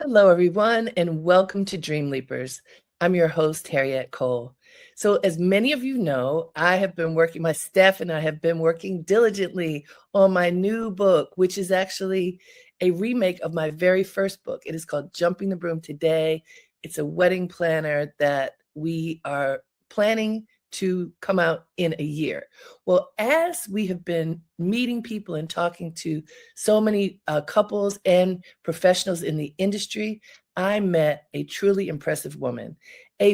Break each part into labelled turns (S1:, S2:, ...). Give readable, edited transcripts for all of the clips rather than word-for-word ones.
S1: Hello, everyone, and welcome to Dream Leapers. I'm your host, Harriette Cole. So, as many of you know, my staff and I have been working diligently on my new book, which is actually a remake of my very first book. It is called Jumping the Broom Today. It's a wedding planner that we are planning to come out in a year. Well, as we have been meeting people and talking to so many couples and professionals in the industry, I met a truly impressive woman, a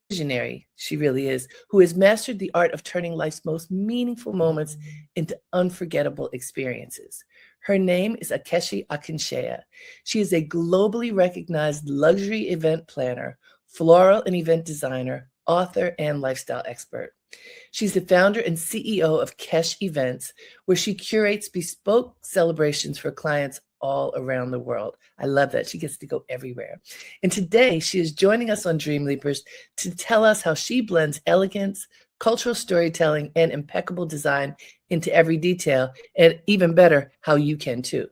S1: visionary, she really is, who has mastered the art of turning life's most meaningful moments into unforgettable experiences. Her name is Akeshi Akinseye. She is a globally recognized luxury event planner, floral and event designer, author, and lifestyle expert. She's the founder and CEO of Kesh Events, where she curates bespoke celebrations for clients all around the world. I love that. She gets to go everywhere. And today she is joining us on Dream Leapers to tell us how she blends elegance, cultural storytelling, and impeccable design into every detail, and even better, how you can too.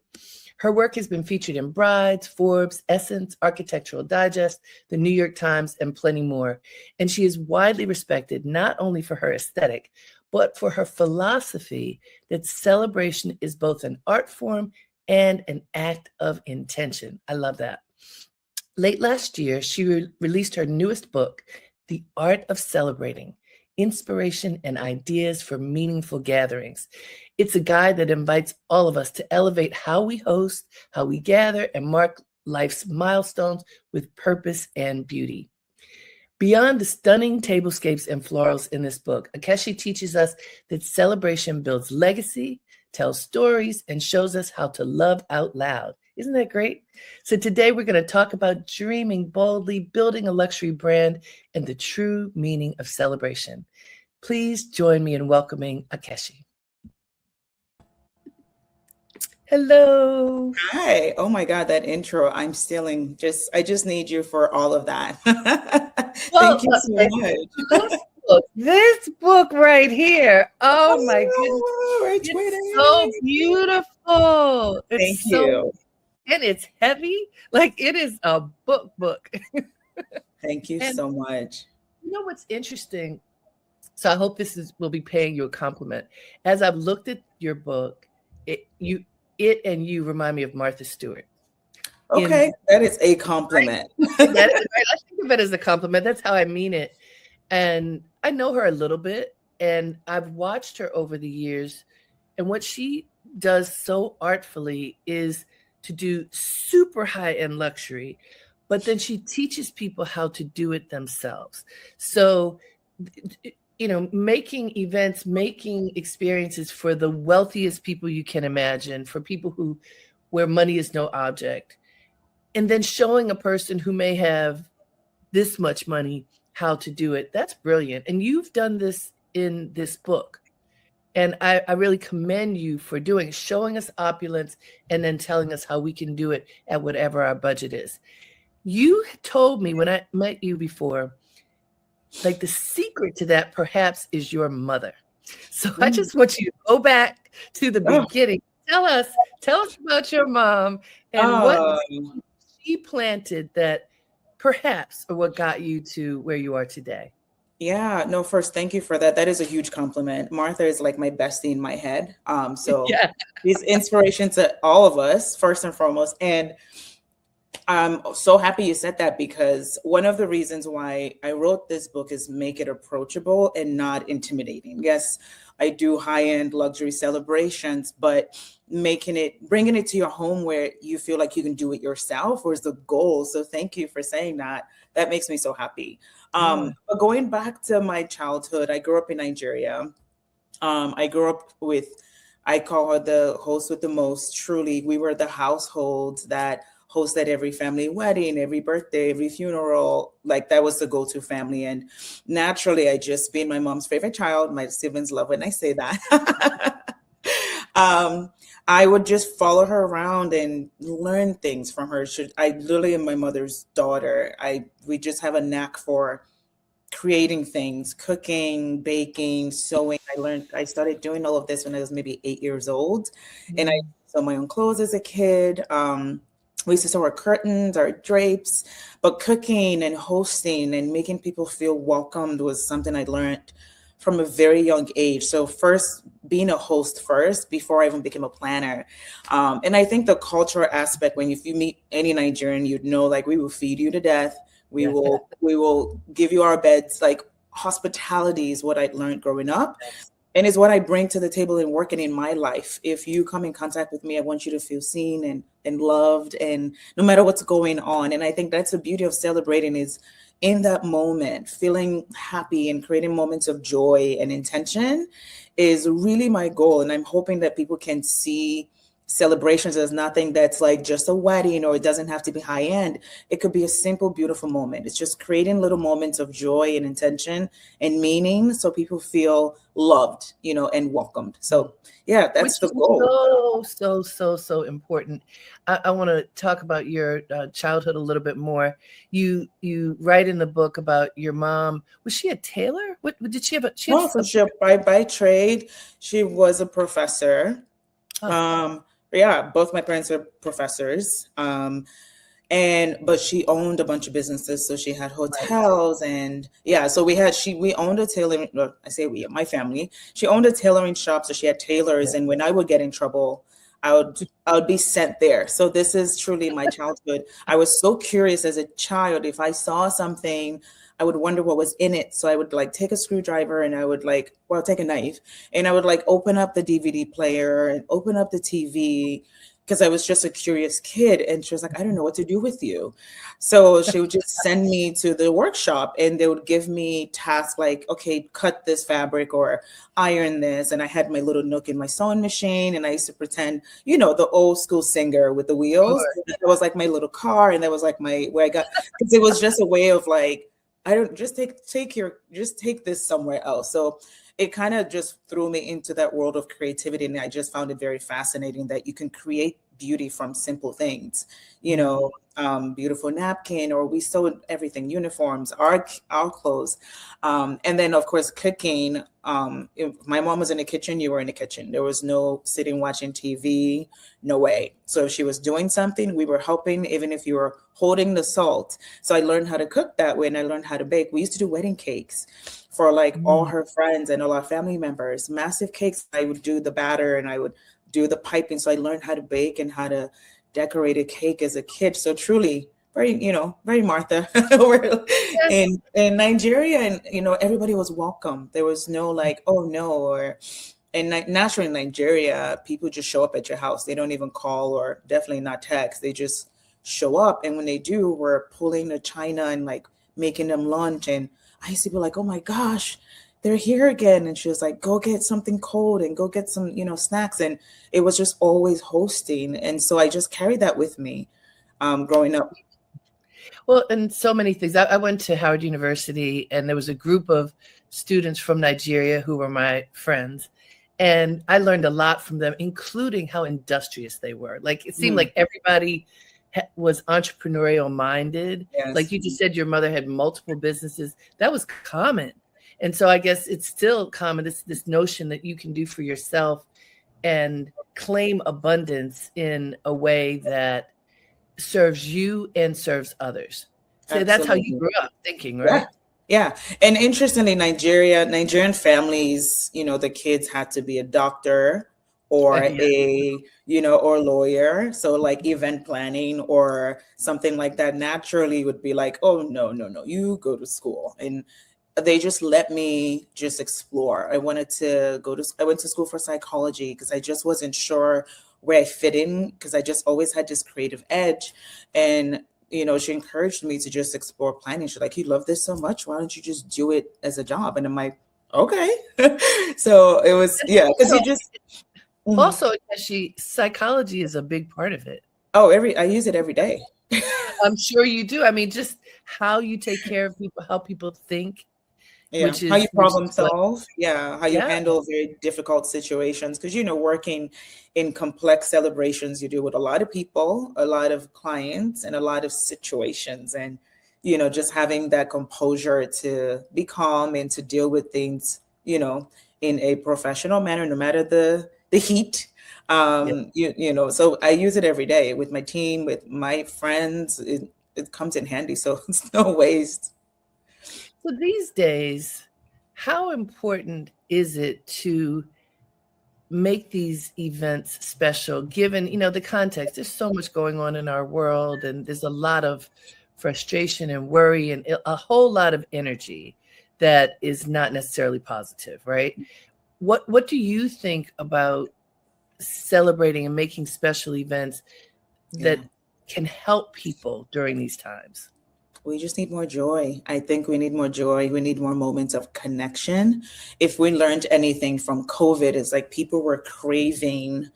S1: Her work has been featured in Brides, Forbes, Essence, Architectural Digest, the New York Times, and plenty more. And she is widely respected not only for her aesthetic, but for her philosophy that celebration is both an art form and an act of intention. I love that. Late last year, she released her newest book, The Art of Celebrating: Inspiration and Ideas for Meaningful Gatherings. It's a guide that invites all of us to elevate how we host, how we gather, and mark life's milestones with purpose and beauty. Beyond the stunning tablescapes and florals in this book, Akeshi teaches us that celebration builds legacy, tells stories, and shows us how to love out loud. Isn't that great? So today we're going to talk about dreaming boldly, building a luxury brand, and the true meaning of celebration. Please join me in welcoming Akeshi. Hello.
S2: Hi. Oh my God, that intro. I'm stealing. I just need you for all of that.
S1: Well,
S2: Thank you so much.
S1: this book right here. Oh my goodness.
S2: Oh, we're
S1: It's so
S2: twinning.
S1: beautiful.
S2: Thank you.
S1: And it's heavy. Like it is a book.
S2: Thank you
S1: And
S2: so much.
S1: you know what's interesting? So I hope will be paying you a compliment. As I've looked at your book, it and you remind me of Martha Stewart. In
S2: Okay, that is a
S1: right,
S2: compliment.
S1: that is right. I think of it as a compliment. That's how I mean it. And I know her a little bit, and I've watched her over the years. And what she does so artfully is to do super high-end luxury, but then she teaches people how to do it themselves. So, making events, making experiences for the wealthiest people you can imagine, for people where money is no object, and then showing a person who may have this much money how to do it. That's brilliant. And you've done this in this book. And I really commend you for showing us opulence and then telling us how we can do it at whatever our budget is. You told me when I met you before, like the secret to that perhaps is your mother. So I
S2: Mm.
S1: just want you to go back to the
S2: Oh,
S1: beginning. Tell us about your mom and what
S2: oh,
S1: she planted that perhaps or what got you to where you are today.
S2: yeah. No, first, thank you for that. That is a huge compliment. Martha is like my bestie in my head. So
S1: Yeah.
S2: she's inspiration to all of us, first and foremost. And I'm so happy you said that because one of the reasons why I wrote this book is make it approachable and not intimidating. Yes, I do high-end luxury celebrations, but bringing it to your home where you feel like you can do it yourself was the goal. So thank you for saying that. That makes me so happy.
S1: Yeah.
S2: But going back to my childhood, I grew up in Nigeria. I grew up with, I call her the host with the most. Truly, we were the household that hosted every family wedding, every birthday, every funeral. Like that was the go-to family. And naturally, I just being my mom's favorite child, my siblings love when I say that. um, I would just follow her around and learn things from her. I literally am my mother's daughter. We just have a knack for creating things, cooking, baking, sewing. I started doing all of this when I was maybe 8 years old. And I
S1: Mm.
S2: sewed my own clothes as a kid. We used to sew our curtains, our drapes, but cooking and hosting and making people feel welcomed was something I learned from a very young age. So first, being a host first before I even became a planner. And I think the cultural aspect, when if you meet any Nigerian, you'd know like we will feed you to death.
S1: Yeah.
S2: We will give you our beds. Like hospitality is what I learned growing up and is what I bring to the table and working in my life. If you come in contact with me, I want you to feel seen and loved, and no matter what's going on. And I think that's the beauty of celebrating is in that moment, feeling happy and creating moments of joy and intention is really my goal. And I'm hoping that people can see celebrations as nothing that's like just a wedding, or it doesn't have to be high end. It could be a simple, beautiful moment. It's just creating little moments of joy and intention and meaning so people feel loved, and welcomed. So yeah, that's
S1: Which
S2: the
S1: is
S2: goal.
S1: so important. I want to talk about your childhood a little bit more. You write in the book about your mom. Was she a tailor? What did she have? She had
S2: Well, so she by trade, she was a professor.
S1: oh,
S2: Um, yeah, both my parents are professors. And but she owned a bunch of businesses, so she had
S1: right.
S2: hotels, and yeah, so we owned a tailoring, well, I say we, my family, she owned a tailoring shop, so she had tailors,
S1: Yeah.
S2: and when I would get in trouble, I would be sent there. So this is truly my childhood. I was so curious as a child. If I saw something, I would wonder what was in it, so I would like take a screwdriver and I would like, well, take a knife, and I would like open up the DVD player and open up the TV, because I was just a curious kid. And she was like, I don't know what to do with you. So she would just send me to the workshop and they would give me tasks like, okay, cut this fabric or iron this. And I had my little nook in my sewing machine and I used to pretend, the old school singer with the wheels.
S1: Sure.
S2: That was like my little car. And that was like where I got, because it was just a way of like, I don't just take this somewhere else. So it kind of just threw me into that world of creativity. And I just found it very fascinating that you can create beauty from simple things,
S1: Mm.
S2: beautiful napkin, or we sewed everything, uniforms, our clothes. And then of course, cooking. If my mom was in the kitchen, you were in the kitchen. There was no sitting watching TV, no way. So if she was doing something, we were helping, even if you were holding the salt. So I learned how to cook that way and I learned how to bake. We used to do wedding cakes for like all
S1: Mm.
S2: her friends and all our family members, massive cakes. I would do the batter and I would do the piping. So I learned how to bake and how to decorate a cake as a kid. So truly very, very Martha.
S1: Yes.
S2: in Nigeria, and everybody was welcome. There was no like, oh no, or and naturally in Nigeria, people just show up at your house. They don't even call or definitely not text. They just show up. And when they do, we're pulling the china and like making them lunch. And I used to be like, oh my gosh, they're here again. And she was like, go get something cold and go get some, snacks. And it was just always hosting. And so I just carried that with me growing up.
S1: Well, and so many things. I went to Howard University, and there was a group of students from Nigeria who were my friends. And I learned a lot from them, including how industrious they were. Like it seemed
S2: Mm,
S1: like everybody was entrepreneurial minded. Like
S2: yes,
S1: you just said, your mother had multiple businesses. That was common. And so I guess it's still common, this notion that you can do for yourself and claim abundance in a way that serves you and serves others. So that's how you
S2: absolutely.
S1: grew up thinking,
S2: Yeah.
S1: right?
S2: Yeah. And interestingly, Nigerian families, the kids had to be a doctor or
S1: Yeah.
S2: or lawyer. So like event planning or something like that naturally would be like, oh, no, no, no, you go to school. And they just let me just explore. I went to school for psychology because I just wasn't sure where I fit in because I just always had this creative edge. And she encouraged me to just explore planning. She's like, you love this so much. Why don't you just do it as a job? And I'm like, okay. So it was,
S1: And
S2: yeah, because you just, mhm.
S1: also, she psychology is a big part of it.
S2: Oh, I use it every day.
S1: I'm sure you do. I mean, just how you take care of people, how people think,
S2: Yeah, how you
S1: which
S2: problem
S1: is what,
S2: solve. Yeah, how you
S1: yeah.
S2: handle very difficult situations. Because working in complex celebrations, you deal with a lot of people, a lot of clients, and a lot of situations. And just having that composure to be calm and to deal with things, in a professional manner, no matter the heat. So I use it every day with my team, with my friends. It comes in handy, so it's no waste.
S1: So these days, how important is it to make these events special, given, the context? There's so much going on in our world, and there's a lot of frustration and worry and a whole lot of energy that is not necessarily positive, right? What do you think about celebrating and making special events
S2: Yeah.
S1: that can help people during these times?
S2: We just need more joy. I think we need more joy. We need more moments of connection. If we learned anything from COVID, it's like people were craving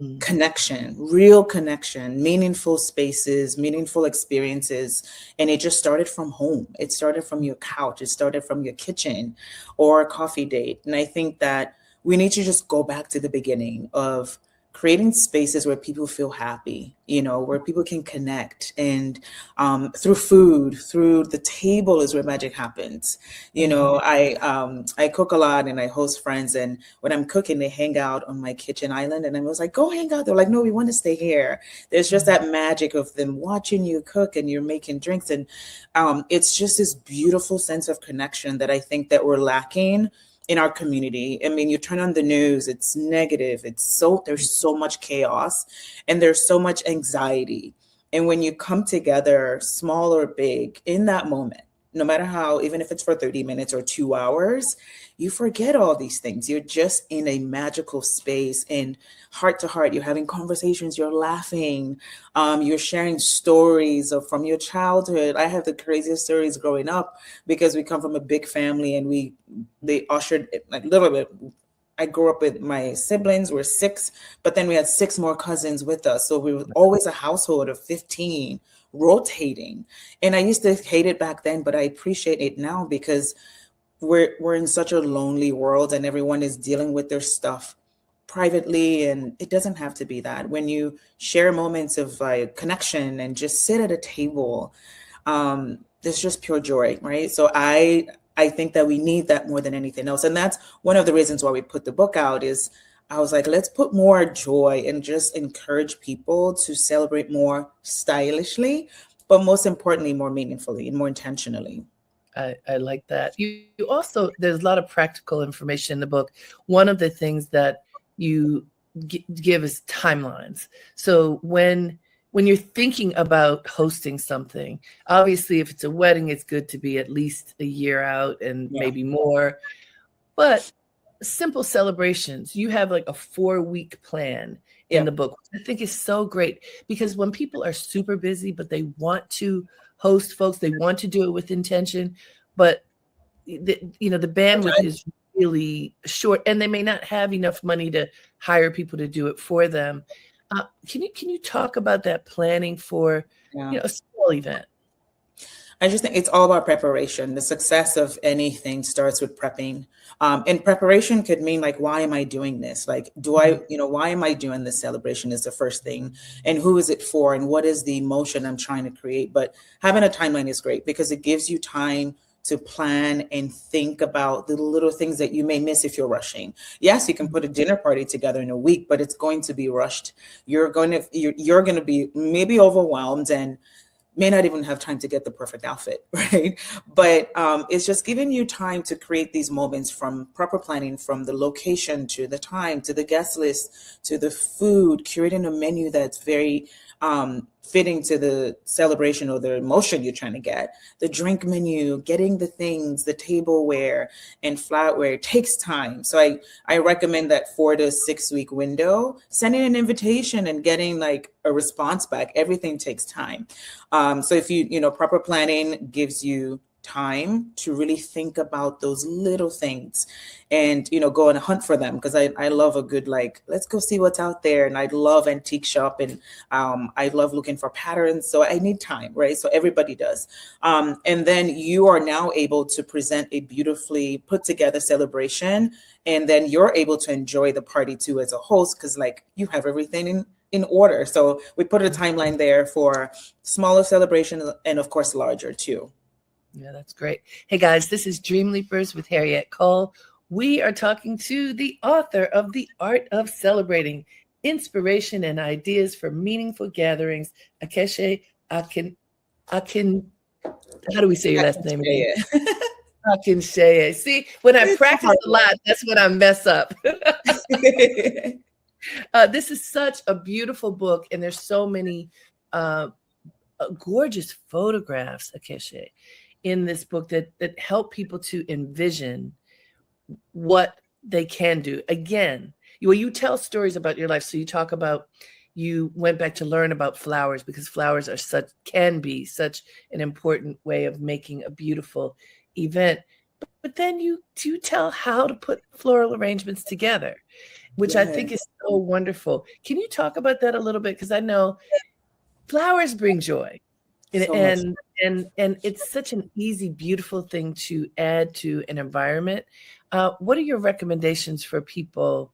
S1: Mm.
S2: connection, real connection, meaningful spaces, meaningful experiences. And it just started from home. It started from your couch. It started from your kitchen or a coffee date. And I think that we need to just go back to the beginning of creating spaces where people feel happy, where people can connect. And through food, through the table is where magic happens. I cook a lot and I host friends, and when I'm cooking, they hang out on my kitchen island, and I was like, go hang out. They're like, no, we want to stay here. There's just that magic of them watching you cook and you're making drinks. And it's just this beautiful sense of connection that I think that we're lacking in our community. I mean, you turn on the news, it's negative. There's so much chaos and there's so much anxiety. And when you come together, small or big, in that moment, no matter how, even if it's for 30 minutes or 2 hours, you forget all these things. You're just in a magical space, and heart to heart, you're having conversations, you're laughing, you're sharing stories from your childhood. I have the craziest stories growing up because we come from a big family, and they ushered like little bit. I grew up with my siblings, we're 6, but then we had 6 more cousins with us. So we were always a household of 15 rotating. And I used to hate it back then, but I appreciate it now because we're in such a lonely world and everyone is dealing with their stuff privately, and it doesn't have to be that. When you share moments of connection and just sit at a table, there's just pure joy, right? So I think that we need that more than anything else. And that's one of the reasons why we put the book out. Is I was like, let's put more joy and just encourage people to celebrate more stylishly, but most importantly, more meaningfully and more intentionally.
S1: I like that. You also, there's a lot of practical information in the book. One of the things that you give is timelines. So when you're thinking about hosting something, obviously, if it's a wedding, it's good to be at least a year out and maybe more. But simple celebrations, you have like a 4-week plan in the book, which I think is so great, because when people are super busy, but they want to host folks, they want to do it with intention, but the bandwidth is really short, and they may not have enough money to hire people to do it for them. Can you talk about that planning for a small event?
S2: I just think it's all about preparation. The success of anything starts with prepping. And preparation could mean like, why am I doing this? Like, why am I doing this celebration is the first thing. And who is it for? And what is the emotion I'm trying to create? But having a timeline is great because it gives you time to plan and think about the little things that you may miss if you're rushing. Yes, you can put a dinner party together in a week, but it's going to be rushed. You're going to be maybe overwhelmed and may not even have time to get the perfect outfit, right? But it's just giving you time to create these moments, from proper planning, from the location to the time, to the guest list, to the food, curating a menu that's very fitting to the celebration or the emotion you're trying to get. The drink menu, getting the things, the tableware and flatware takes time. So I recommend that 4 to 6 week window, sending an invitation and getting like a response back. Everything takes time. So if proper planning gives you time to really think about those little things and go on a hunt for them, because I love a good let's go see what's out there, and I love antique shop, and I love looking for patterns. So I need time, right? So everybody does, and then you are now able to present a beautifully put together celebration, and then you're able to enjoy the party too as a host, because you have everything in order. So we put a timeline there for smaller celebrations and of course larger too.
S1: Yeah, that's great. Hey guys, this is Dream Leapers with Harriette Cole. We are talking to the author of The Art of Celebrating. inspiration and ideas for meaningful gatherings. Akeshi Akin, how do we say your last name again? Akinseye. See, when I practice a lot, that's when I mess up. This is such a beautiful book, and there's so many gorgeous photographs, Akeshi, in this book that help people to envision what they can do. Again, you tell stories about your life. So you talk about you went back to learn about flowers because flowers can be such an important way of making a beautiful event. But then you tell how to put floral arrangements together, which I think is so wonderful. Can you talk about that a little bit? Because I know flowers bring joy. And it's such an easy, beautiful thing to add to an environment. What are your recommendations for people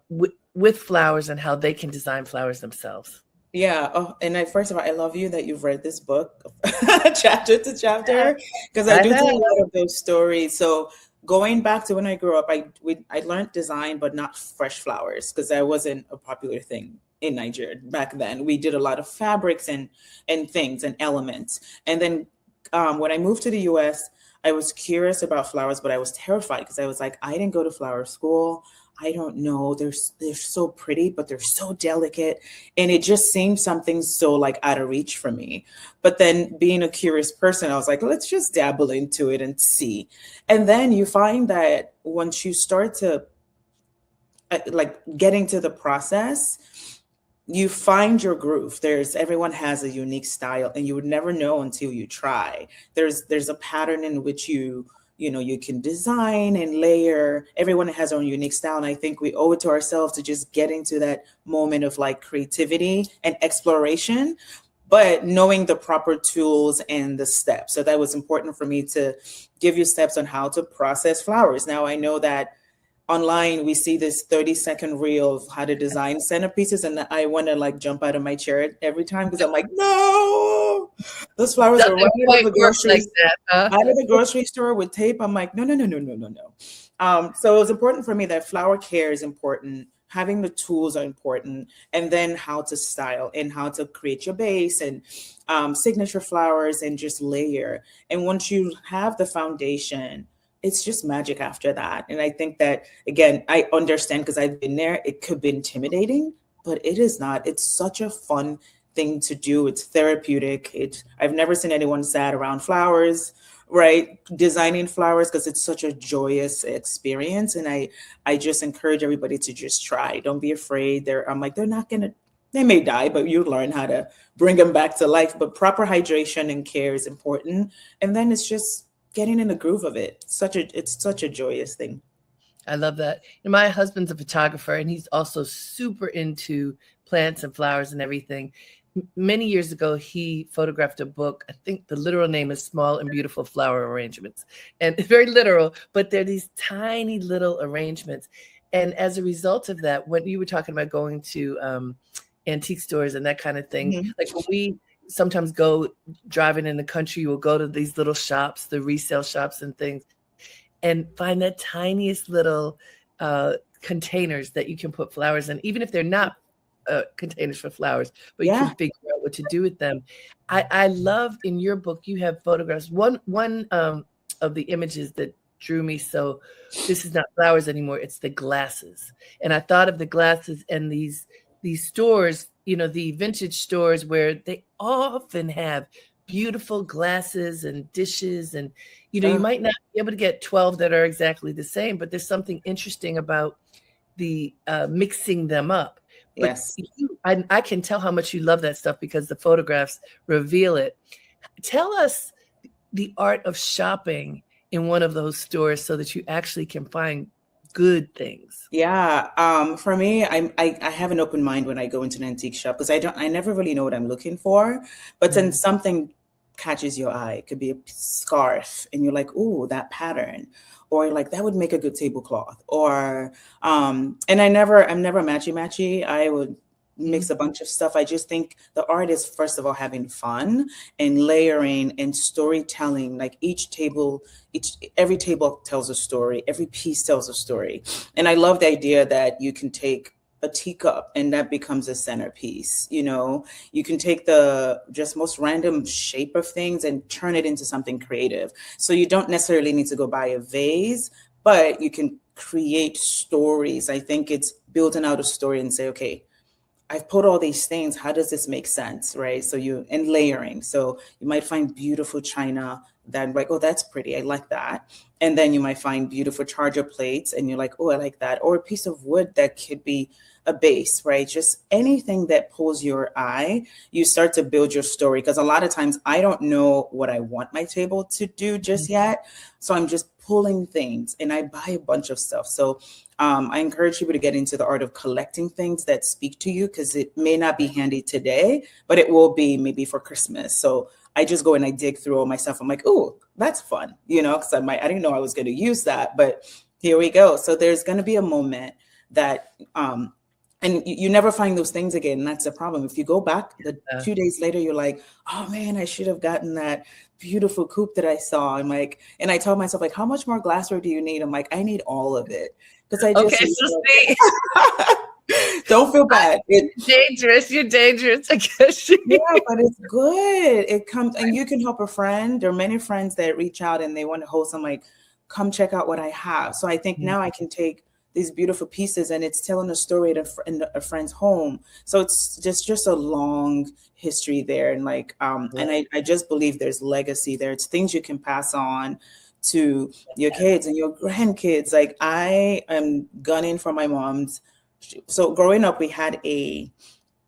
S1: with flowers and how they can design flowers themselves?
S2: Yeah. Oh, and first of all, I love you that you've read this book chapter to chapter, because I do tell a lot of those stories. So going back to when I grew up, I learned design, but not fresh flowers, because that wasn't a popular thing in Nigeria back then. We did a lot of fabrics and things and elements. And then when I moved to the US, I was curious about flowers, but I was terrified because I was like, I didn't go to flower school. I don't know. They're so pretty, but they're so delicate. And it just seemed something so like out of reach for me. But then being a curious person, I was like, let's just dabble into it and see. And then you find that once you start to like getting to the process, you find your groove. Everyone has a unique style, and you would never know until you try. There's a pattern in which you can design and layer. Everyone has their own unique style. And I think we owe it to ourselves to just get into that moment of like creativity and exploration, but knowing the proper tools and the steps. So that was important for me to give you steps on how to process flowers. Now I know that online we see this 30-second reel of how to design centerpieces, and I want to like jump out of my chair every time because I'm like, no, those flowers are right out of the grocery out of the grocery store with tape. I'm like, no. So it was important for me that flower care is important, having the tools are important, and then how to style and how to create your base and signature flowers and just layer. And once you have the foundation, it's just magic after that. And I think that, again, I understand because I've been there. It could be intimidating, but it is not. It's such a fun thing to do. It's therapeutic. I've never seen anyone sad around flowers, right? Designing flowers, because it's such a joyous experience. And I just encourage everybody to just try. Don't be afraid. They may die, but you learn how to bring them back to life. But proper hydration and care is important. And then it's just getting in the groove of it. It's such a joyous thing.
S1: I love that. My husband's a photographer, and he's also super into plants and flowers and everything. Many years ago, he photographed a book. I think the literal name is Small and Beautiful Flower Arrangements. And it's very literal, but they're these tiny little arrangements. And as a result of that, when you were talking about going to antique stores and that kind of thing, like when we sometimes go driving in the country, we'll go to these little shops, the resale shops and things, and find the tiniest little containers that you can put flowers in, even if they're not containers for flowers, but you can figure out what to do with them. I love in your book, you have photographs. One of the images that drew me, so this is not flowers anymore, it's the glasses. And I thought of the glasses and these stores, the vintage stores where they often have beautiful glasses and dishes. And, you might not be able to get 12 that are exactly the same, but there's something interesting about the mixing them up.
S2: Yes.
S1: But I can tell how much you love that stuff because the photographs reveal it. Tell us the art of shopping in one of those stores so that you actually can find good things.
S2: Yeah. For me, I have an open mind when I go into an antique shop because I never really know what I'm looking for, but then something catches your eye. It could be a scarf and you're like, ooh, that pattern, or like that would make a good tablecloth, or and I'm never matchy. I would mix a bunch of stuff. I just think the art is, first of all, having fun and layering and storytelling. Like every table tells a story, every piece tells a story. And I love the idea that you can take a teacup and that becomes a centerpiece. You know, you can take the just most random shape of things and turn it into something creative. So you don't necessarily need to go buy a vase, but you can create stories. I think it's building out a story and say, okay, I've put all these things. How does this make sense? Right. So and layering. So you might find beautiful china that like, oh, that's pretty. I like that. And then you might find beautiful charger plates and you're like, oh, I like that. Or a piece of wood that could be a base, right? Just anything that pulls your eye, you start to build your story. Because a lot of times I don't know what I want my table to do just yet. So I'm just pulling things and I buy a bunch of stuff. So I encourage people to get into the art of collecting things that speak to you, because it may not be handy today, but it will be maybe for Christmas. So I just go and I dig through all my stuff. I'm like, oh, that's fun, you know, because I didn't know I was going to use that, but here we go. So there's going to be a moment that, and you never find those things again. And that's the problem. If you go back 2 days later, you're like, oh man, I should have gotten that beautiful coupe that I saw. I'm like, and I told myself, like, how much more glassware do you need? I'm like, I need all of it. Because I just don't feel bad.
S1: It's dangerous. You're dangerous. Akeshi.
S2: Yeah, but it's good. It comes, and you can help a friend. There are many friends that reach out and they want to host. I'm like, come check out what I have. So I think now I can take these beautiful pieces and it's telling a story in a friend's home. So it's just a long history there. And like, and I just believe there's legacy there. It's things you can pass on to your kids and your grandkids. Like I am gunning for my mom's. So growing up, we had a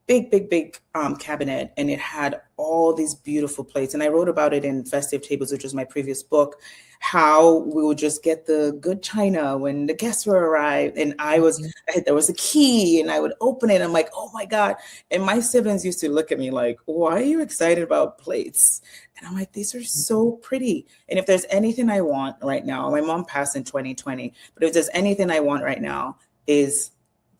S2: big cabinet, and it had all these beautiful plates. And I wrote about it in Festive Tables, which was my previous book, how we would just get the good china when the guests were arrived. And there was a key and I would open it. I'm like, oh my God. And my siblings used to look at me like, why are you excited about plates? And I'm like, these are so pretty. And if there's anything I want right now, my mom passed in 2020, but if there's anything I want right now is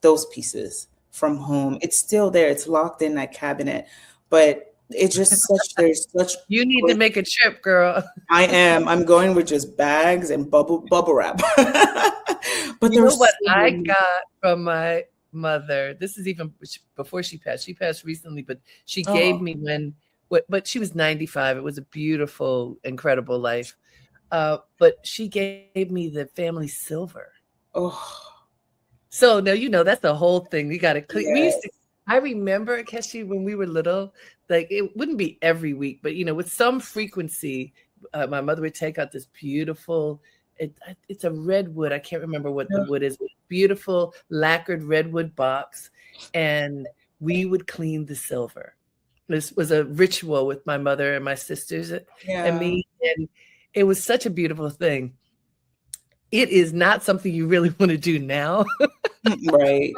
S2: those pieces from home. It's still there. It's locked in that cabinet, but it's just there's such.
S1: You need to make a trip, girl.
S2: I'm going with just bags and bubble wrap. But
S1: you know what I got from my mother? This is even before she passed. She passed recently, but she gave me but she was 95. It was a beautiful, incredible life. But she gave me the family silver.
S2: Oh.
S1: So now, you know, that's the whole thing. You got to clean. Yes. I remember, Akeshi, when we were little, like it wouldn't be every week, but, you know, with some frequency, my mother would take out this beautiful, it's a redwood. I can't remember what the wood is. Beautiful lacquered redwood box. And we would clean the silver. This was a ritual with my mother and my sisters and me. And it was such a beautiful thing. It is not something you really want to do now.
S2: Right.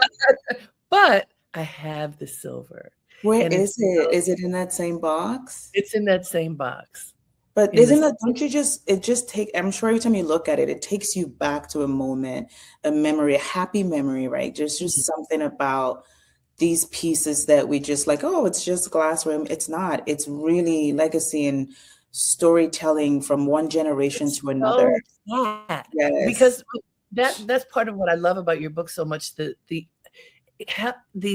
S1: But I have the silver.
S2: Where is it? Is it in that same box?
S1: It's in that same box.
S2: But it just take, I'm sure every time you look at it, it takes you back to a moment, a memory, a happy memory, right? There's just something about these pieces that we just like, oh, it's just glassware. It's not. It's really legacy and storytelling from one generation to another.
S1: Yes. Because that's part of what I love about your book so much, the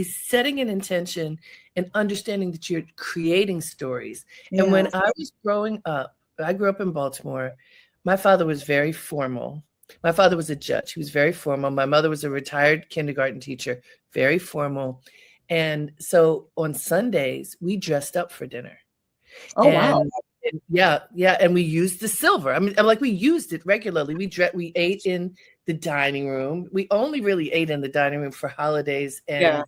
S1: setting an intention and understanding that you're creating stories. And when I was growing up, I grew up in Baltimore. My father was very formal. My father was a judge. He was very formal. My mother was a retired kindergarten teacher, very formal. And so on Sundays, we dressed up for dinner.
S2: Oh, wow.
S1: Yeah. And we used the silver. I mean, like we used it regularly. We ate in the dining room. We only really ate in the dining room for holidays and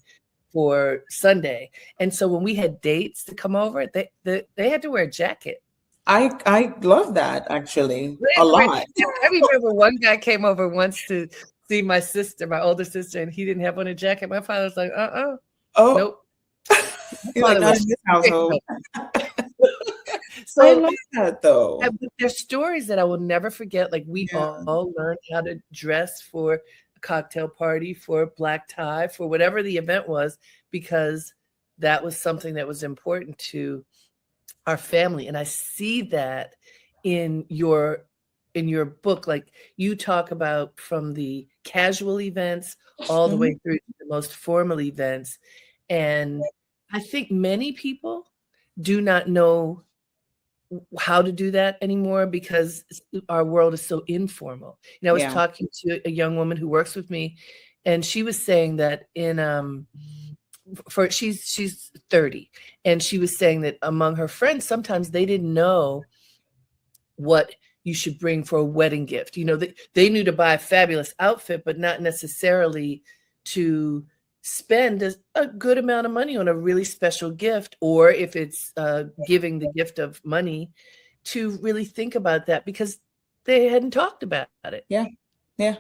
S1: for Sunday. And so when we had dates to come over, they had to wear a jacket.
S2: I love that, actually, a lot.
S1: I remember one guy came over once to see my sister, my older sister, and he didn't have on a jacket. My father was like, nope.
S2: He's like, not in this household.
S1: So
S2: I love that, though.
S1: There's stories that I will never forget. Like we all learned how to dress for a cocktail party, for a black tie, for whatever the event was, because that was something that was important to our family. And I see that in your book. Like you talk about from the casual events all the way through to the most formal events. And I think many people do not know how to do that anymore because our world is so informal. You know, I was
S2: Yeah.
S1: talking to a young woman who works with me, and she was saying that she's 30, and she was saying that among her friends, sometimes they didn't know what you should bring for a wedding gift. You know, they knew to buy a fabulous outfit, but not necessarily to spend a good amount of money on a really special gift, or if it's giving the gift of money, to really think about that because they hadn't talked about it.
S2: Yeah. Yeah.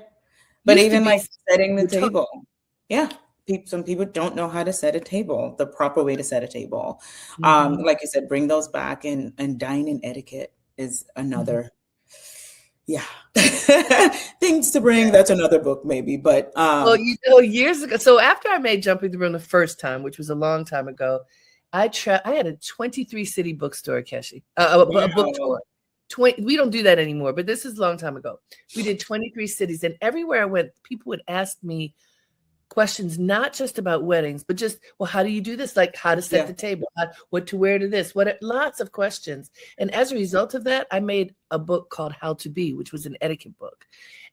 S2: But
S1: Used to
S2: even
S1: be
S2: like setting the
S1: we're talk-
S2: table. Yeah. Some people don't know how to set a table, the proper way to set a table.
S1: Mhm.
S2: Like you said, bring those back, and dining etiquette is
S1: Mhm.
S2: another, yeah. Things to bring. That's another book maybe, but
S1: Well, you know, years ago, so after I made Jumping the Room the first time, which was a long time ago, I had a 23 city bookstore, Akeshi, a book
S2: wow.
S1: tour. 20, we don't do that anymore, but this is a long time ago. We did 23 cities, and everywhere I went, people would ask me questions, not just about weddings, but just, well, how do you do this? Like how to set
S2: Yeah.
S1: the table, what to wear to this, lots of questions. And as a result of that, I made a book called How to Be, which was an etiquette book.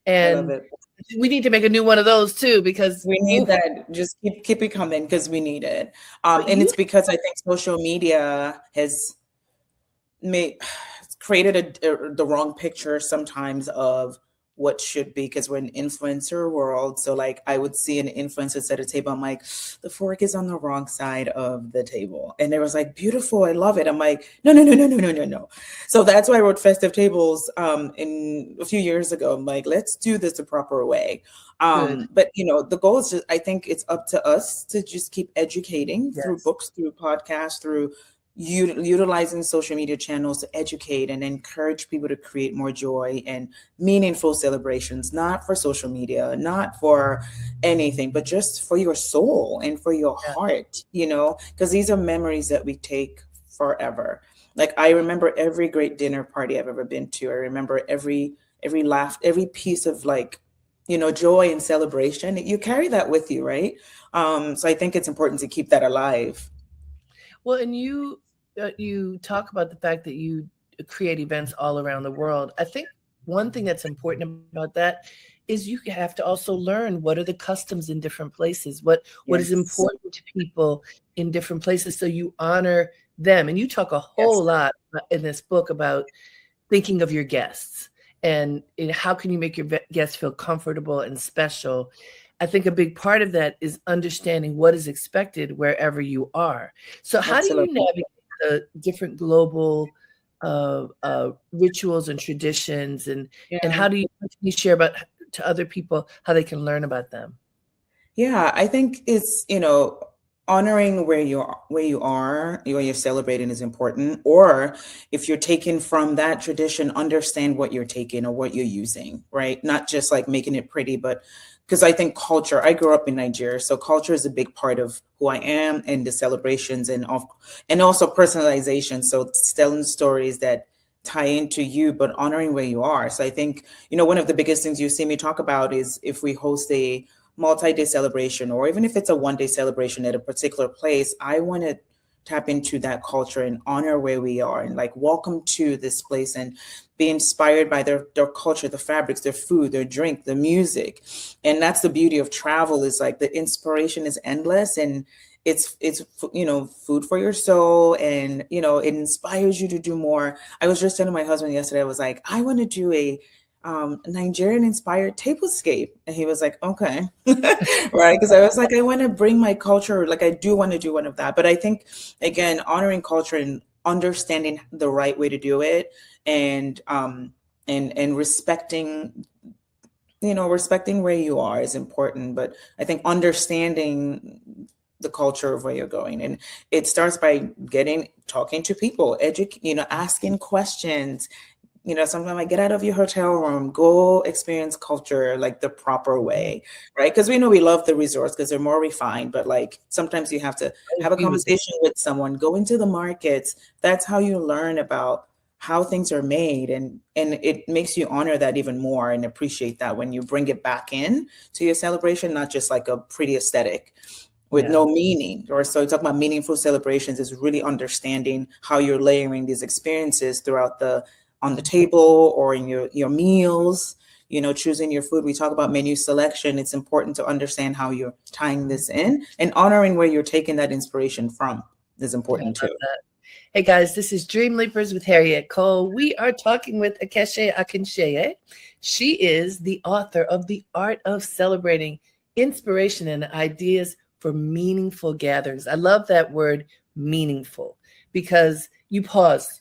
S2: I love
S1: And
S2: it.
S1: we need to make a new one of those too, because
S2: We need
S1: oof,
S2: that. Just keep it coming because we need it.
S1: but
S2: And
S1: you
S2: it's because I think social media has made created the wrong picture sometimes of what should be, because we're an influencer world. So like I would see an influencer set a table, I'm like, the fork is on the wrong side of the table, and it was like, beautiful, I love it. I'm like, no, no, no, no, no, no, no, no. So that's why I wrote Festive Tables in a few years ago. I'm like, let's do this the proper way.
S1: good.
S2: But you know, the goal is just, I think it's up to us to just keep educating through
S1: Yes.
S2: books, through podcasts, through utilizing social media channels to educate and encourage people to create more joy and meaningful celebrations, not for social media, not for anything, but just for your soul and for your
S1: Yeah.
S2: heart, you know, because these are memories that we take forever. Like I remember every great dinner party I've ever been to. I remember every laugh, every piece of like, you know, joy and celebration. You carry that with you, right? So I think it's important to keep that alive.
S1: Well, and you talk about the fact that you create events all around the world. I think one thing that's important about that is you have to also learn what are the customs in different places, what is
S2: Yes.
S1: important to people in different places, so you honor them. And you talk a whole
S2: Yes.
S1: lot in this book about thinking of your guests and how can you make your guests feel comfortable and special. I think a big part of that is understanding what is expected wherever you are. So how do you
S2: Absolutely.
S1: navigate the different global rituals and traditions, and
S2: Yeah.
S1: how can you share about to other people how they can learn about them?
S2: Yeah, I think it's, you know, honoring where you are, where you're celebrating is important. Or if you're taking from that tradition, understand what you're taking or what you're using, right? Not just like making it pretty, but because I think culture, I grew up in Nigeria, so culture is a big part of who I am and the celebrations and also personalization. So telling stories that tie into you, but honoring where you are. So I think, you know, one of the biggest things you see me talk about is if we host a multi-day celebration, or even if it's a one-day celebration at a particular place, I want to tap into that culture and honor where we are, and like welcome to this place and be inspired by their culture, the fabrics, their food, their drink, the music. And that's the beauty of travel, is like the inspiration is endless, and it's you know, food for your soul, and you know, it inspires you to do more. I was just telling my husband yesterday, I was like, I want to do a Nigerian inspired tablescape. And he was like, okay. Right. Because I was like, I want to bring my culture, like I do want to do one of that. But I think, again, honoring culture and understanding the right way to do it, and respecting, you know, respecting where you are is important. But I think understanding the culture of where you're going, and it starts by talking to people, you know, asking questions. You know, sometimes like get out of your hotel room, go experience culture like the proper way, right? Because we know we love the resorts because they're more refined, but like sometimes you have to
S1: I
S2: have a
S1: agree with that.
S2: conversation with someone, go into the markets. That's how you learn about how things are made, and it makes you honor that even more and appreciate that when you bring it back in to your celebration, not just like a pretty aesthetic with no meaning. Or so you talk about meaningful celebrations is really understanding how you're layering these experiences throughout on the table or in your meals, choosing your food. We talk about menu selection. It's important to understand how you're tying this in, and honoring where you're taking that inspiration from is important too.
S1: Hey guys, this is Dream Leapers with Harriette Cole. We are talking with Akeshi Akinseye. She is the author of The Art of Celebrating: Inspiration and Ideas for Meaningful Gatherings. I love that word, meaningful, because you pause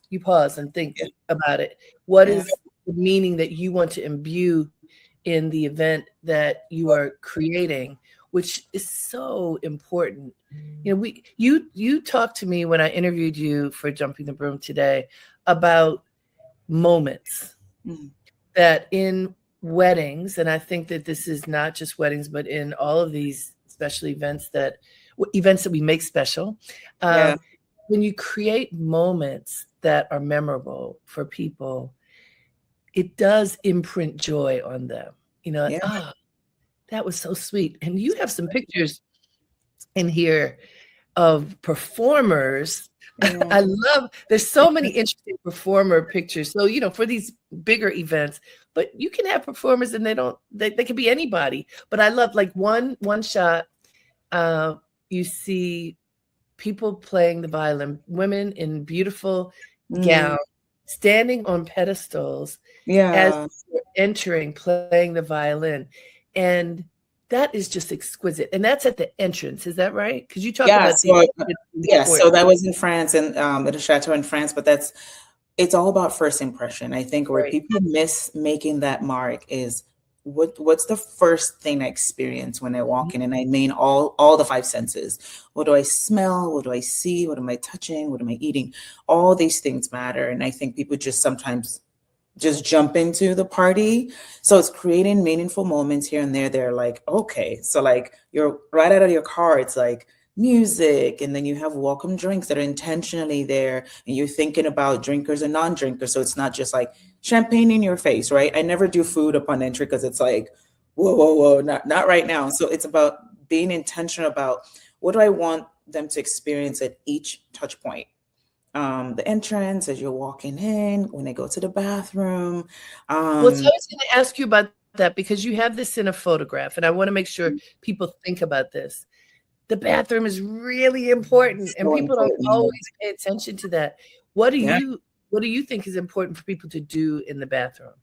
S1: and think about it. What is the meaning that you want to imbue in the event that you are creating, which is so important. You talked to me when I interviewed you for Jumping the Broom today about moments that in weddings, and I think that this is not just weddings, but in all of these special events that we make special, when you create moments that are memorable for people, it does imprint joy on them. That was so sweet. And you have some pictures in here of performers. There's so many interesting performer pictures. So, for these bigger events, but you can have performers and they can be anybody. But I love like one shot, you see people playing the violin, women in beautiful gowns, standing on pedestals as they're entering, playing the violin. And that is just exquisite. And that's at the entrance. Is that right? Because you talk about
S2: so that was in France and at a chateau in France, but it's all about first impression. I think where people miss making that mark is what's the first thing I experience when I walk in? And I mean all the five senses. What do I smell? What do I see? What am I touching? What am I eating? All these things matter. And I think people just sometimes just jump into the party. So it's creating meaningful moments here and there. They're like, okay, so like you're right out of your car, it's like music, and then you have welcome drinks that are intentionally there, and you're thinking about drinkers and non-drinkers. So it's not just like champagne in your face, right? I never do food upon entry because it's like, whoa, not right now. So it's about being intentional about what do I want them to experience at each touch point. The entrance as you're walking in, when they go to the bathroom.
S1: So I was going to ask you about that because you have this in a photograph, and I want to make sure people think about this. The bathroom is really important, and people don't always pay attention to that. What do you think is important for people to do in the bathroom?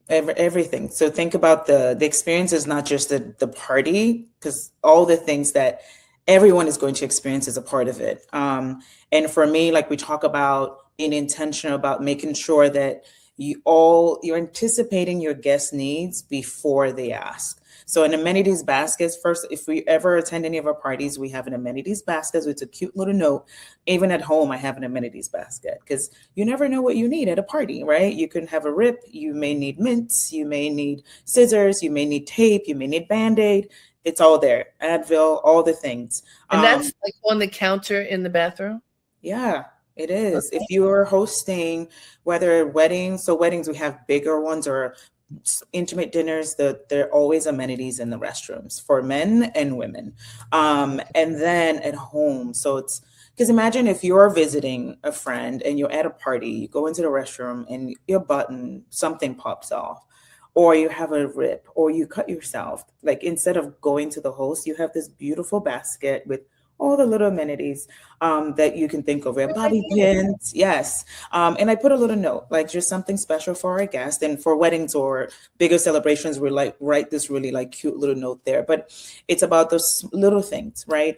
S2: Everything. So think about the experience is not just the party, because all the things that everyone is going to experience as a part of it. And for me, like we talk about being intentional about making sure that you're anticipating your guest needs before they ask. So in amenities baskets, first, if we ever attend any of our parties, we have an amenities basket. It's a cute little note. Even at home, I have an amenities basket because you never know what you need at a party, right? You can have a rip. You may need mints. You may need scissors. You may need tape. You may need Band-Aid. It's all there. Advil, all the things.
S1: And that's like on the counter in the bathroom?
S2: Yeah, it is. Okay. If you are hosting, whether weddings, so weddings, we have bigger ones or intimate dinners, there are always amenities in the restrooms for men and women. And then at home, so it's, because imagine if you're visiting a friend and you're at a party, you go into the restroom and your button, something pops off, or you have a rip, or you cut yourself. Like instead of going to the host, you have this beautiful basket with all the little amenities that you can think of. Bobby pins, yes. And I put a little note, like just something special for our guests. And for weddings or bigger celebrations, we like write this really like cute little note there. But it's about those little things, right?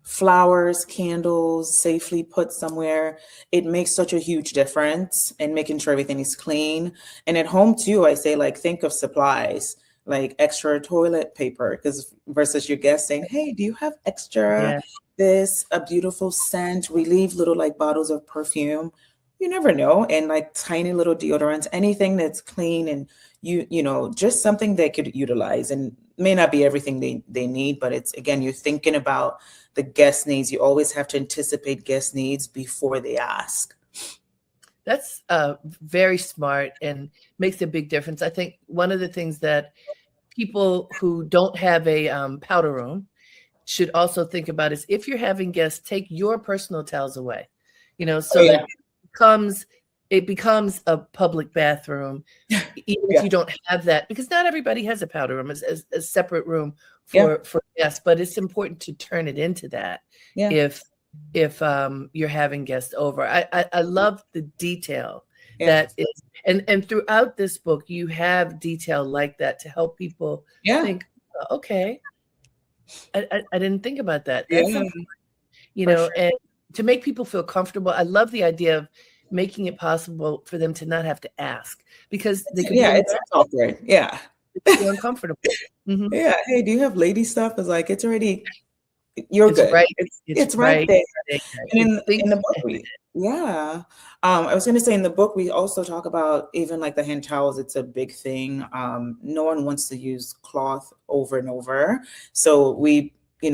S2: Flowers, candles, safely put somewhere. It makes such a huge difference in making sure everything is clean. And at home too, I say like, think of supplies, like extra toilet paper, because versus your guests saying, hey, do you have extra this, a beautiful scent? We leave little like bottles of perfume. You never know. And like tiny little deodorants, anything that's clean and you know, just something they could utilize, and may not be everything they need, but it's, again, you're thinking about the guest needs. You always have to anticipate guest needs before they ask.
S1: That's very smart and makes a big difference. I think one of the things that people who don't have a powder room should also think about is if you're having guests, take your personal towels away,
S2: Oh,
S1: so that
S2: yeah.
S1: it becomes a public bathroom, even if
S2: Yeah.
S1: you don't have that, because not everybody has a powder room, as a separate room
S2: Yeah.
S1: for guests, but it's important to turn it into that
S2: Yeah.
S1: if you're having guests over. I love the detail
S2: Yeah.
S1: that is, and throughout this book, you have detail like that to help people
S2: Yeah.
S1: think, okay, I didn't think about that. That's
S2: Yeah.
S1: something,
S2: For sure.
S1: and to make people feel comfortable. I love the idea of making it possible for them to not have to ask, because they could be
S2: Yeah,
S1: in the
S2: it's awkward. Yeah.
S1: be uncomfortable. Mhm.
S2: Yeah. Hey, do you have lady stuff? It's like it's already you're
S1: It's
S2: good.
S1: right. It's
S2: It's right
S1: right
S2: there.
S1: there.
S2: And
S1: It's
S2: in the
S1: thinking
S2: book,
S1: ahead.
S2: yeah. I was going to say in the book, we also talk about even like the hand towels. It's a big thing. No one wants to use cloth over and over. So we,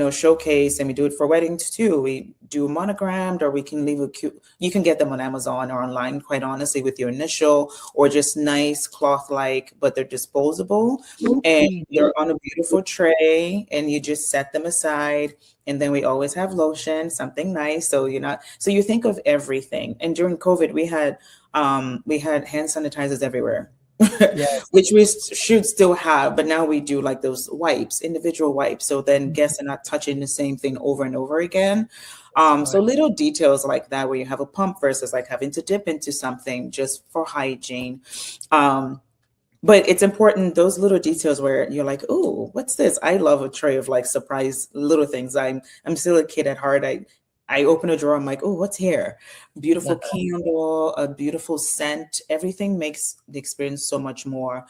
S2: showcase, and we do it for weddings too. We do monogrammed, or we can leave a cute, you can get them on Amazon or online, quite honestly, with your initial, or just nice cloth like, but they're disposable and
S1: Mhm.
S2: they're on a beautiful tray, and you just set them aside. And then we always have lotion, something nice. So so you think of everything. And during COVID, we had hand sanitizers everywhere,
S1: Yes.
S2: which we should still have, but now we do like those wipes, individual wipes. So then
S1: Mhm.
S2: guests are not touching the same thing over and over again. So
S1: Smart.
S2: little details like that, where you have a pump versus like having to dip into something just for hygiene. But it's important, those little details where you're like, oh, what's this? I love a tray of like surprise little things. I'm still a kid at heart. I open a drawer, I'm like, oh, what's here? Beautiful candle, a beautiful scent. Everything makes the experience so much more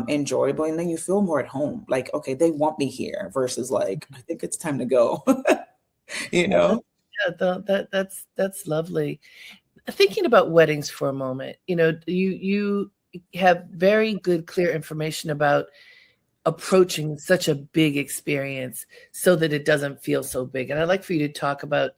S2: enjoyable. And then you feel more at home. Like, okay, they want me here versus like, I think it's time to go. you
S1: Yeah,
S2: know?
S1: that's lovely. Thinking about weddings for a moment, you have very good, clear information about approaching such a big experience so that it doesn't feel so big. And I'd like for you to talk about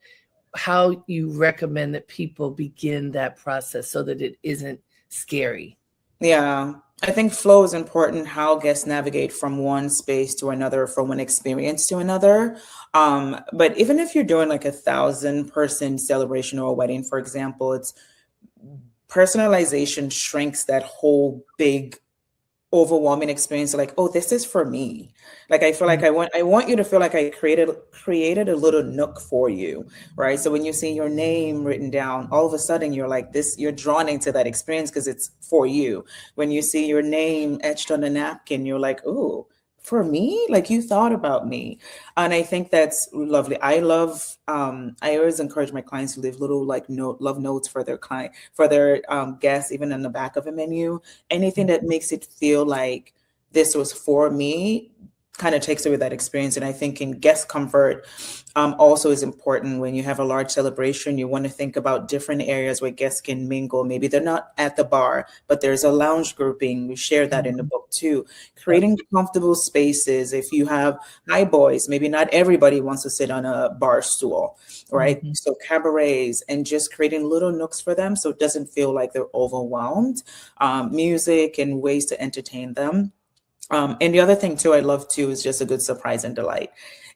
S1: how you recommend that people begin that process so that it isn't scary.
S2: Yeah, I think flow is important, how guests navigate from one space to another, from one experience to another. But even if you're doing like 1,000-person celebration or a wedding, for example, it's personalization shrinks that whole big overwhelming experience, like, oh, this is for me. Like, I feel like I want you to feel like I created a little nook for you, right? So when you see your name written down, all of a sudden you're like this, you're drawn into that experience because it's for you. When you see your name etched on a napkin, you're like, oh, for me, like you thought about me. And I think that's lovely. I always encourage my clients to leave little like love notes for their client, for their guests, even on the back of a menu. Anything that makes it feel like this was for me kind of takes away that experience. And I think in guest comfort also is important. When you have a large celebration, you want to think about different areas where guests can mingle. Maybe they're not at the bar, but there's a lounge grouping. We share that in the book too. Creating comfortable spaces. If you have high boys, maybe not everybody wants to sit on a bar stool, right?
S1: Mhm.
S2: So cabarets, and just creating little nooks for them so it doesn't feel like they're overwhelmed. Music and ways to entertain them. And the other thing too, I love too, is just a good surprise and delight.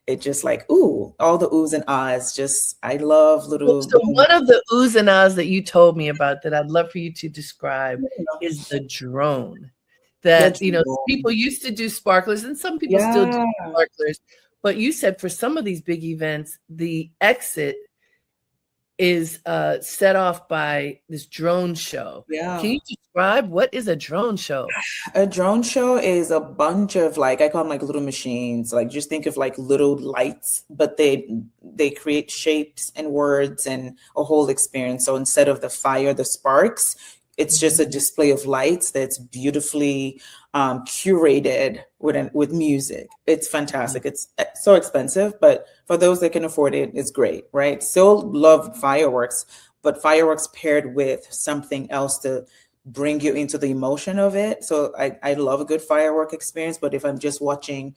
S2: It just like, ooh, all the oohs and ahs. Just, I love little,
S1: So one of the oohs and ahs that you told me about that I'd love for you to describe is the drone.
S2: the
S1: That,
S2: jewel.
S1: people used to do sparklers and some people still do
S2: Yeah,
S1: sparklers, but you said for some of these big events, the exit is set off by this drone show. Can
S2: yeah.
S1: you describe what is a drone show?
S2: A drone show is a bunch of like, I call them like little machines. Like just think of like little lights, but they create shapes and words and a whole experience. So instead of the fire, the sparks, it's just a display of lights that's beautifully curated with music. It's fantastic. It's so expensive, but for those that can afford it, it's great, right? Still love fireworks, but fireworks paired with something else to bring you into the emotion of it. So I love a good firework experience, but if I'm just watching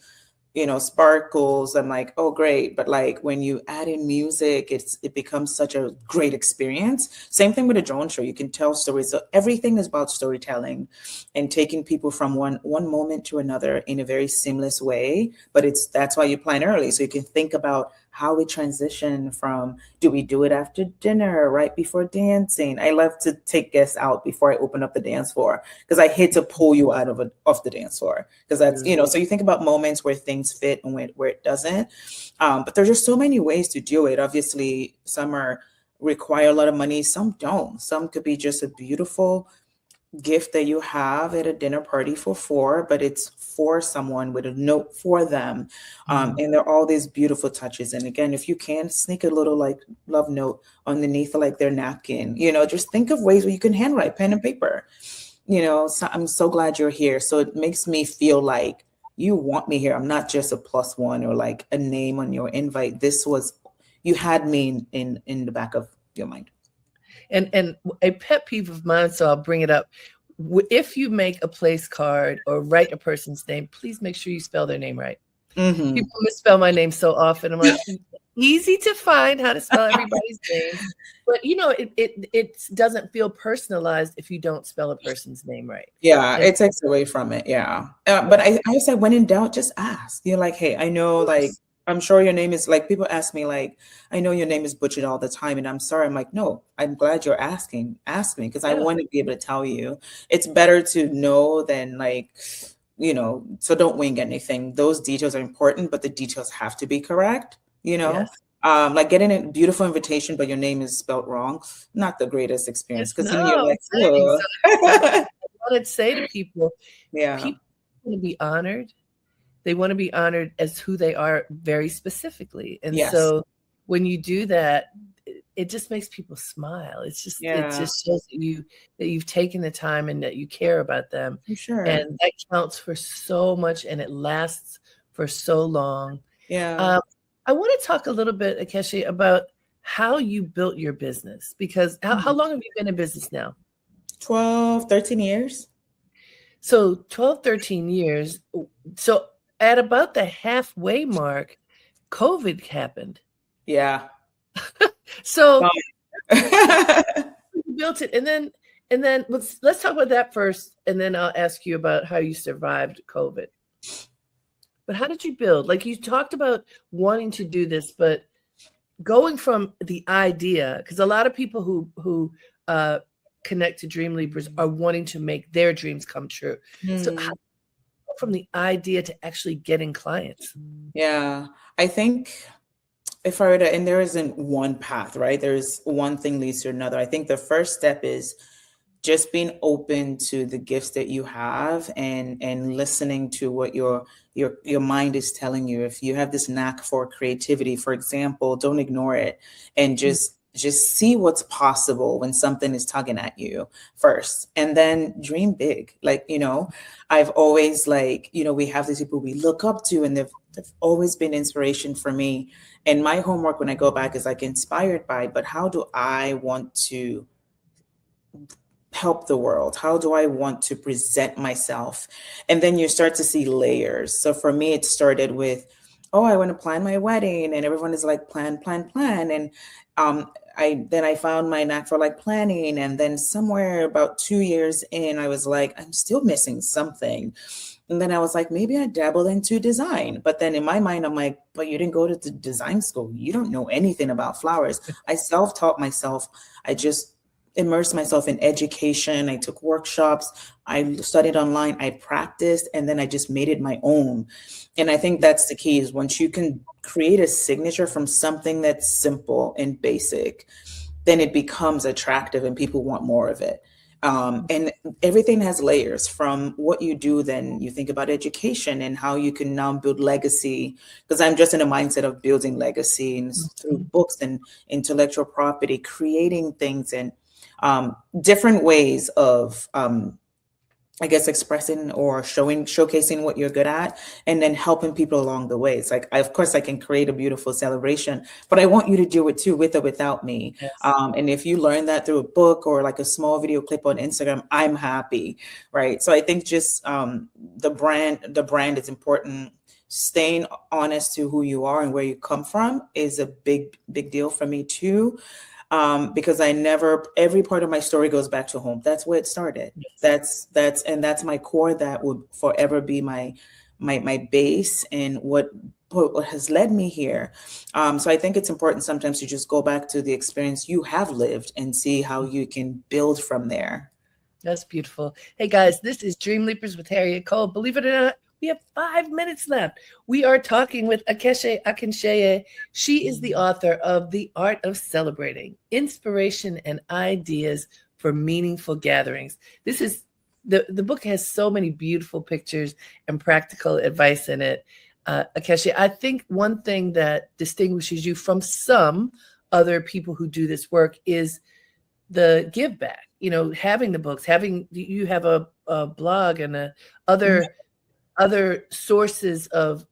S2: sparkles. I'm like, oh, great. But like when you add in music, it becomes such a great experience. Same thing with a drone show. You can tell stories. So everything is about storytelling and taking people from one moment to another in a very seamless way. But that's why you plan early. So you can think about how we transition from, do we do it after dinner, right before dancing? I love to take guests out before I open up the dance floor because I hate to pull you out of the dance floor, because that's, so you think about moments where things fit and where it doesn't. But there's just so many ways to do it. Obviously, some require a lot of money, some don't. Some could be just a beautiful gift that you have at a dinner party for four, but it's for someone with a note for them. And there are all these beautiful touches. And again, if you can sneak a little like love note underneath like their napkin, just think of ways where you can handwrite, pen and paper. So I'm so glad you're here. So it makes me feel like you want me here. I'm not just a plus one or like a name on your invite. You had me in the back of your mind.
S1: And a pet peeve of mine, so I'll bring it up. If you make a place card or write a person's name, please make sure you spell their name right.
S2: Mm-hmm.
S1: People misspell my name so often. I'm like, easy to find how to spell everybody's name, but it doesn't feel personalized if you don't spell a person's name right.
S2: Yeah, it takes away from it. Yeah, but I said, when in doubt, just ask. You're like, hey, I know, like, I'm sure your name is, like, people ask me, like, I know your name is butchered all the time, and I'm sorry. I'm like, no, I'm glad you're asking. Ask me, because I want to be able to tell you. It's better to know than like, so don't wing anything. Those details are important, but the details have to be correct,
S1: Yes.
S2: Like getting a beautiful invitation, but your name is spelled wrong. Not the greatest experience, because then you're like,
S1: so I want to say to people, people want to be honored. They want to be honored as who they are very specifically. And so when you do that, it just makes people smile. It just shows that you've taken the time and that you care about them.
S2: For sure.
S1: And that counts for so much, and it lasts for so long.
S2: Yeah.
S1: I want to talk a little bit, Akeshi, about how you built your business, because how long have you been in business now?
S2: 12, 13 years.
S1: So 12, 13 years. So at about the halfway mark, COVID happened.
S2: Yeah.
S1: So you built it, and then let's talk about that first, and then I'll ask you about how you survived COVID. But how did you build? Like, you talked about wanting to do this, but going from the idea, because a lot of people who connect to Dream Leapers are wanting to make their dreams come true. So how, from the idea to actually getting clients?
S2: Yeah, I think if I were to, and there isn't one path, right? There's one thing leads to another. I think the first step is just being open to the gifts that you have, and listening to what your mind is telling you. If you have this knack for creativity, for example, don't ignore it, and just see what's possible when something is tugging at you first, and then dream big. Like, I've always, like, we have these people we look up to, and they've always been inspiration for me. And my homework when I go back is like, inspired by, but how do I want to help the world? How do I want to present myself? And then you start to see layers. So for me, it started with, oh, I want to plan my wedding, and everyone is like, plan. And I found my knack for like planning. And then somewhere about 2 years in, I was like, I'm still missing something. And then I was like, maybe I dabbled into design. But then in my mind, I'm like, but you didn't go to the design school. You don't know anything about flowers. I self-taught myself. I just immersed myself in education. I took workshops. I studied online. I practiced, and then I just made it my own. And I think that's the key, is once you can create a signature from something that's simple and basic, then it becomes attractive and people want more of it. And everything has layers from what you do. Then you think about education and how you can now build legacy, because I'm just in a mindset of building legacy, and through books and intellectual property, creating things, and different ways of, I guess, expressing or showcasing what you're good at, and then helping people along the way. It's like, of course, I can create a beautiful celebration, but I want you to do it too, with or without me.
S1: Yes.
S2: And if you learn that through a book or like a small video clip on Instagram, I'm happy, right? So I think just the brand is important. staying honest to who you are and where you come from is a big deal for me too. Because every part of my story goes back to home. That's where it started. That's my core. That would forever be my base and what has led me here. So I think it's important sometimes to just go back to the experience you have lived and see how you can build from there.
S1: That's beautiful. Hey guys, this is Dream Leapers with Harriette Cole. Believe it or not, we have 5 minutes left. We are talking with Akeshi Akinseye. She is the author of The Art of Celebrating: Inspiration and Ideas for Meaningful Gatherings. This is the book has so many beautiful pictures and practical advice in it. Akeshi, I think one thing that distinguishes you from some other people who do this work is the give back. You know, having the books, you have a blog and other sources of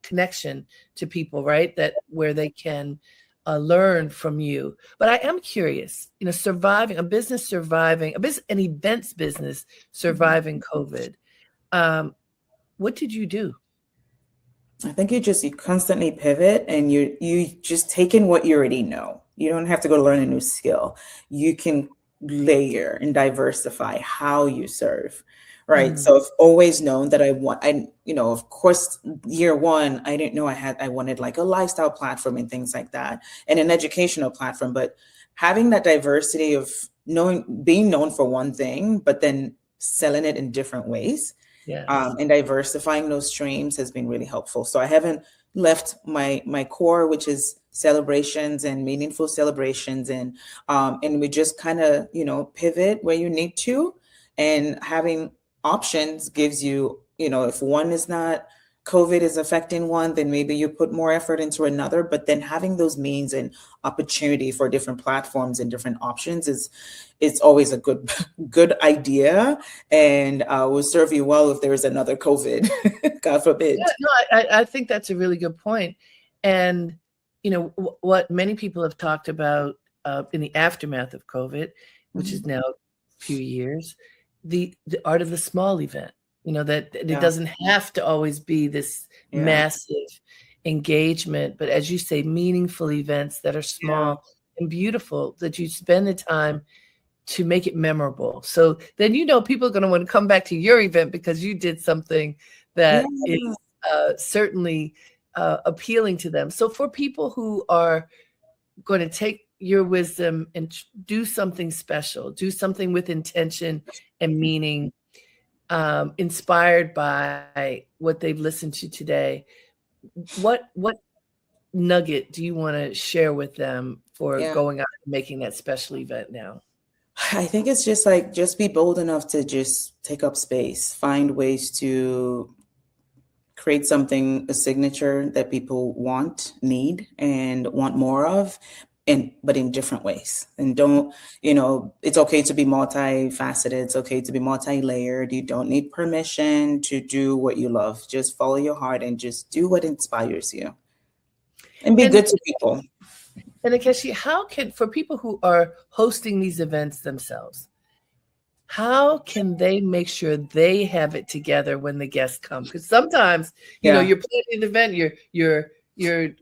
S1: connection to people, right? Where they can learn from you. But I am curious, you know, an events business surviving COVID. What did you do?
S2: I think you constantly pivot, and you just take in what you already know. You don't have to go learn a new skill. You can layer and diversify how you serve. Right. So I've always known that of course, year one, I didn't know I wanted like a lifestyle platform and things like that, and an educational platform. But having that diversity of being known for one thing, but then selling it in different ways, and diversifying those streams has been really helpful. So I haven't left my core, which is celebrations and meaningful celebrations, and we just kind of pivot where you need to, and having options gives you, if one is not, COVID is affecting one, then maybe you put more effort into another. But then having those means and opportunity for different platforms and different options is always a good idea, and will serve you well if there is another COVID, God forbid.
S1: Yeah, no, I think that's a really good point. And what many people have talked about in the aftermath of COVID, which is now a few years, the art of the small event, that it doesn't have to always be this massive engagement, but as you say, meaningful events that are small and beautiful, that you spend the time to make it memorable. So then, people are going to want to come back to your event because you did something that is certainly appealing to them. So for people who are going to take your wisdom and do something special, do something with intention and meaning, inspired by what they've listened to today, what nugget do you want to share with them for going out and making that special event now?
S2: I think it's just be bold enough to just take up space, find ways to create something, a signature that people need, and want more of, but in different ways. And don't, it's okay to be multifaceted. It's okay to be multi-layered. You don't need permission to do what you love. Just follow your heart and just do what inspires you. And be good to people.
S1: And Akeshi, for people who are hosting these events themselves, how can they make sure they have it together when the guests come? Because sometimes, you're planning an event, you're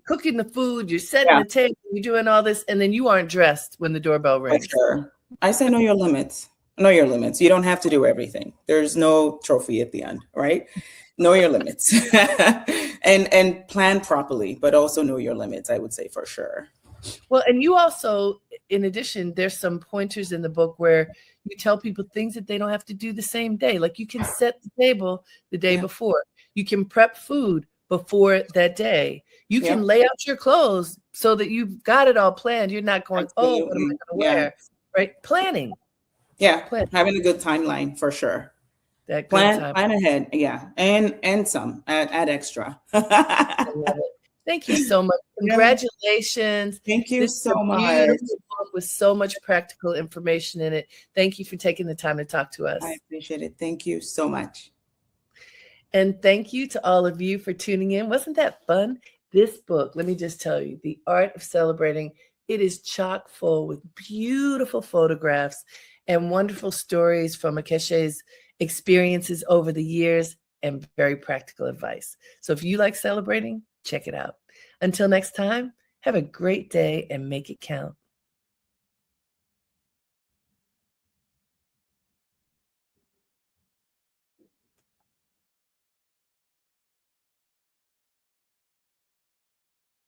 S1: cooking the food, you're setting the table, you're doing all this, and then you aren't dressed when the doorbell rings.
S2: Sure. I say know your limits. Know your limits. You don't have to do everything. There's no trophy at the end, right? Know your limits. and plan properly, but also know your limits, I would say, for sure.
S1: Well, and you also, in addition, there's some pointers in the book where you tell people things that they don't have to do the same day. Like you can set the table the day before. You can prep food before that day. You can lay out your clothes so that you've got it all planned. You're not going, what am I going to wear? Right? Planning.
S2: Yeah. Having a good timeline for sure.
S1: That
S2: plan ahead. Yeah. And some add extra.
S1: Thank you so much. Congratulations.
S2: Thank you so much.
S1: Beautiful book with so much practical information in it. Thank you for taking the time to talk to us.
S2: I appreciate it. Thank you so much.
S1: And thank you to all of you for tuning in. Wasn't that fun? This book, let me just tell you, The Art of Celebrating, it is chock full with beautiful photographs and wonderful stories from Akeshi's experiences over the years. and very practical advice. So if you like celebrating, check it out. Until next time, have a great day and make it count.